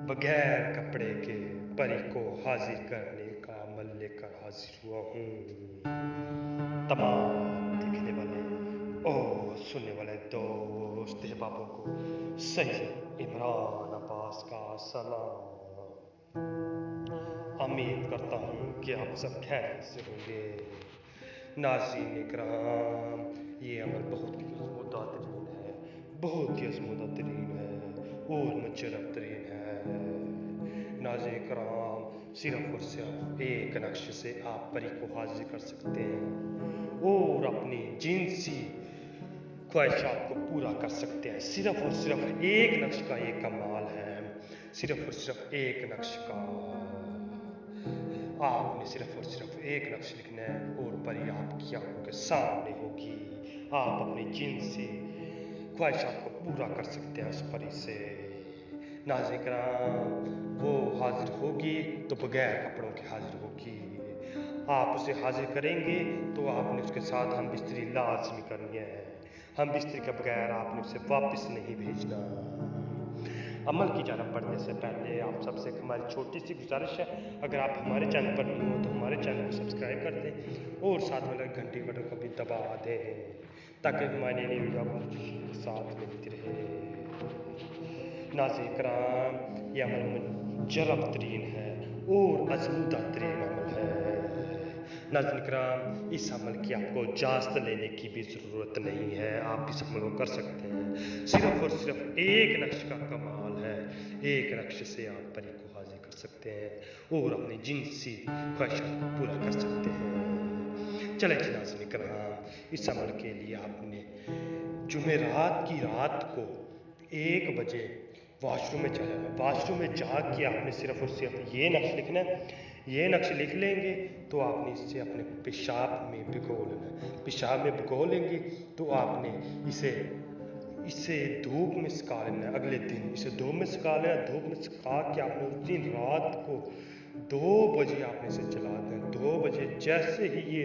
बगैर कपड़े के परी को हाजिर करने का अमल लेकर हाजिर हुआ हूँ। तमाम देखने वाले और सुनने वाले दोस्त अहबाबों को सैयद इमरान अब्बास का सलाम। उम्मीद करता हूँ कि आप सब खैरियत से होंगे। नाज़रीन इकराम, ये अमल बहुत ही आज़मूदा तरीन है, बहुत ही आज़मूदा तरीन है और मुजरब तरीन है। नाज़रीन इकराम, सिर्फ और सिर्फ एक नक्श से आप परी को हाजिर कर सकते हैं और अपनी जिनसी ख्वाहिशात को पूरा कर सकते हैं। सिर्फ और सिर्फ एक नक्श का ये कमाल है, सिर्फ और सिर्फ एक नक्श का। आपने सिर्फ और सिर्फ एक नक्श लिखना है और परी आपकी आंखों के सामने होगी। आप अपनी जिनसी ख्वाहिशात को पूरा कर सकते हैं उस परी से। नाज़रीन कराम, वो हाजिर होगी तो बगैर कपड़ों के हाजिर होगी। आप उसे हाजिर करेंगे तो आपने उसके साथ हम बिस्तरी लाजमी करनी है। हम बिस्तरी के बगैर आपने उसे वापस नहीं भेजना। अमल की जानब बढ़ने से पहले आप सबसे हमारी छोटी सी गुजारिश है, अगर आप हमारे चैनल पर नहीं हो तो हमारे चैनल को सब्सक्राइब कर दें और साथ में घंटी बटन को भी दबा दें ताकि हमारी नई वीडियो आपको साथ मिलती रहे। नाज़रीन कराम, ये अमल मुजरब तरीन है और आज़मूदा तरीन अमल है। नाज़रीन कराम, इस अमल की आपको इजाज़त लेने की भी ज़रूरत नहीं है, आप इस अमल को कर सकते हैं। सिर्फ और सिर्फ एक नक्श का कमाल है, एक नक्श से आप परी को हाजिर कर सकते हैं और अपनी जिनसी ख्वाहिशात को पूरा कर सकते हैं। चले नाज़रीन कराम, इस अमल के लिए आपने जुमेरात की रात को 1 बजे वाशरूम में चला जाना। वाशरूम में जाके आपने सिर्फ और सिर्फ ये नक्श लिखना है। ये नक्श लिख लेंगे तो आपने इससे अपने पेशाब में भिगो लेना। पेशाब में भिगो लेंगे तो आपने इसे धूप में सुखा लेना है। अगले दिन इसे धूप में सुखा लेना। धूप में सुखा के आपने उस दिन रात को 2 बजे आपने इसे जला देना। 2 बजे जैसे ही ये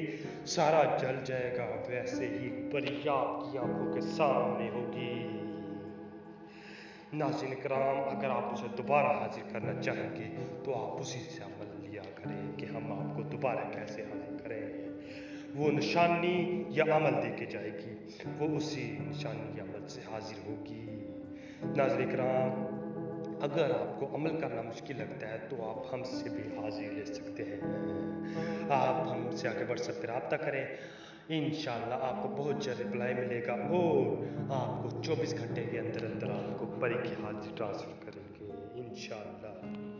सारा जल जाएगा वैसे ही परी आपकी आंखों के सामने होगी। नाज़रीन कराम, अगर आप उसे दोबारा हाजिर करना चाहेंगे तो आप उसी से अमल लिया करें कि हम आपको दोबारा कैसे हाजिर करें। वो निशानी या अमल दे के जाएगी, वो उसी निशानी या अमल से हाजिर होगी। नाज़रीन कराम, अगर आपको अमल करना मुश्किल लगता है तो आप हमसे भी हाजिर ले सकते हैं। आप हमसे आगे व्हाट्सएप पर रब्ता करें, इंशाअल्लाह आपको बहुत जल्द रिप्लाई मिलेगा और आपको 24 घंटे के अंदर अंदर आपको परी की हाजिर ट्रांसफ़र करेंगे इंशाअल्लाह।